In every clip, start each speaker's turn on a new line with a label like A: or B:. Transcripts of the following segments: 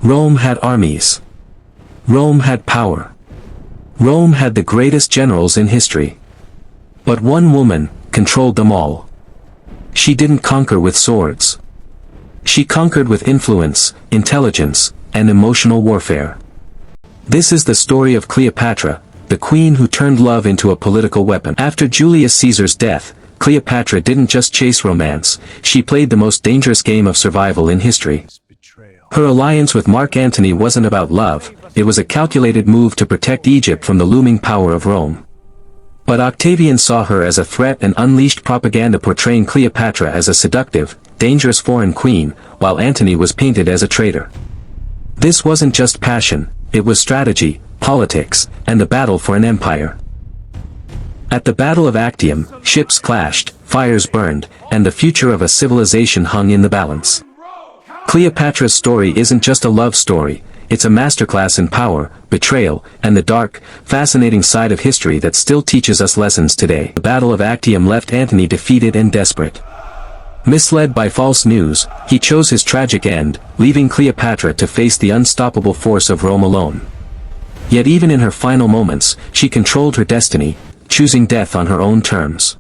A: Rome had armies. Rome had power. Rome had the greatest generals in history. But one woman controlled them all. She didn't conquer with swords. She conquered with influence, intelligence, and emotional warfare. This is the story of Cleopatra, the queen who turned love into a political weapon. After Julius Caesar's death, Cleopatra didn't just chase romance, she played the most dangerous game of survival in history. Her alliance with Mark Antony wasn't about love, it was a calculated move to protect Egypt from the looming power of Rome. But Octavian saw her as a threat and unleashed propaganda portraying Cleopatra as a seductive, dangerous foreign queen, while Antony was painted as a traitor. This wasn't just passion, it was strategy, politics, and the battle for an empire. At the Battle of Actium, ships clashed, fires burned, and the future of a civilization hung in the balance. Cleopatra's story isn't just a love story, it's a masterclass in power, betrayal, and the dark, fascinating side of history that still teaches us lessons today. The Battle of Actium left Antony defeated and desperate. Misled by false news, he chose his tragic end, leaving Cleopatra to face the unstoppable force of Rome alone. Yet even in her final moments, she controlled her destiny, choosing death on her own terms.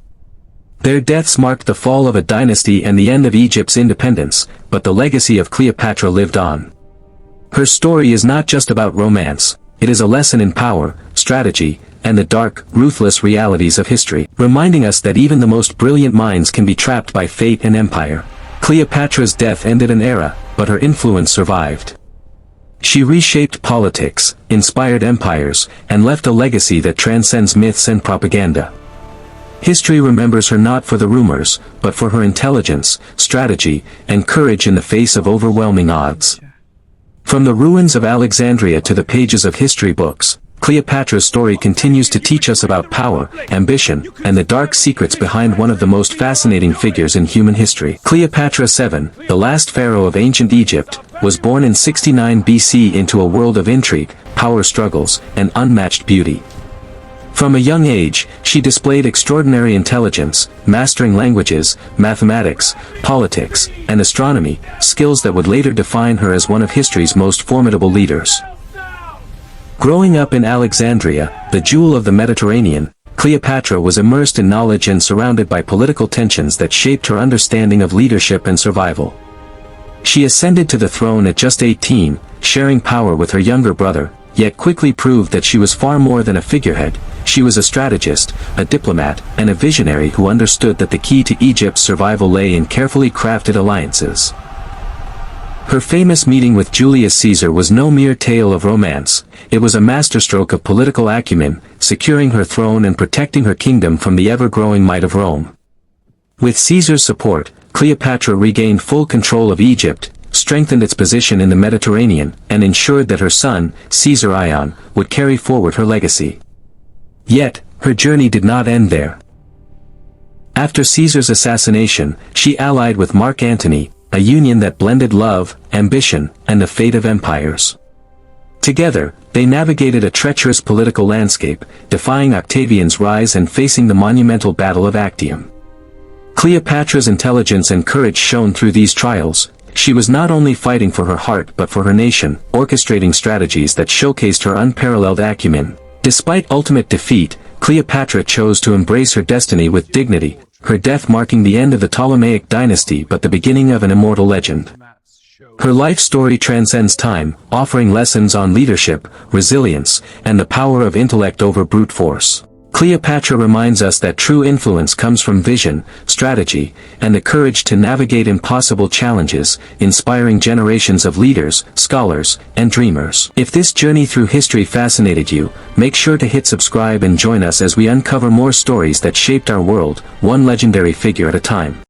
A: Their deaths marked the fall of a dynasty and the end of Egypt's independence, but the legacy of Cleopatra lived on. Her story is not just about romance, it is a lesson in power, strategy, and the dark, ruthless realities of history, reminding us that even the most brilliant minds can be trapped by fate and empire. Cleopatra's death ended an era, but her influence survived. She reshaped politics, inspired empires, and left a legacy that transcends myths and propaganda. History remembers her not for the rumors, but for her intelligence, strategy, and courage in the face of overwhelming odds. From the ruins of Alexandria to the pages of history books, Cleopatra's story continues to teach us about power, ambition, and the dark secrets behind one of the most fascinating figures in human history. Cleopatra VII, the last pharaoh of ancient Egypt, was born in 69 BC into a world of intrigue, power struggles, and unmatched beauty. From a young age, she displayed extraordinary intelligence, mastering languages, mathematics, politics, and astronomy, skills that would later define her as one of history's most formidable leaders. Growing up in Alexandria, the jewel of the Mediterranean, Cleopatra was immersed in knowledge and surrounded by political tensions that shaped her understanding of leadership and survival. She ascended to the throne at just 18, sharing power with her younger brother, yet quickly proved that she was far more than a figurehead. She was a strategist, a diplomat, and a visionary who understood that the key to Egypt's survival lay in carefully crafted alliances. Her famous meeting with Julius Caesar was no mere tale of romance, it was a masterstroke of political acumen, securing her throne and protecting her kingdom from the ever-growing might of Rome. With Caesar's support, Cleopatra regained full control of Egypt, strengthened its position in the Mediterranean, and ensured that her son, Caesar Ion, would carry forward her legacy. Yet, her journey did not end there. After Caesar's assassination, she allied with Mark Antony, a union that blended love, ambition, and the fate of empires. Together, they navigated a treacherous political landscape, defying Octavian's rise and facing the monumental Battle of Actium. Cleopatra's intelligence and courage shone through these trials. She was not only fighting for her heart but for her nation, orchestrating strategies that showcased her unparalleled acumen. Despite ultimate defeat, Cleopatra chose to embrace her destiny with dignity, her death marking the end of the Ptolemaic dynasty but the beginning of an immortal legend. Her life story transcends time, offering lessons on leadership, resilience, and the power of intellect over brute force. Cleopatra reminds us that true influence comes from vision, strategy, and the courage to navigate impossible challenges, inspiring generations of leaders, scholars, and dreamers. If this journey through history fascinated you, make sure to hit subscribe and join us as we uncover more stories that shaped our world, one legendary figure at a time.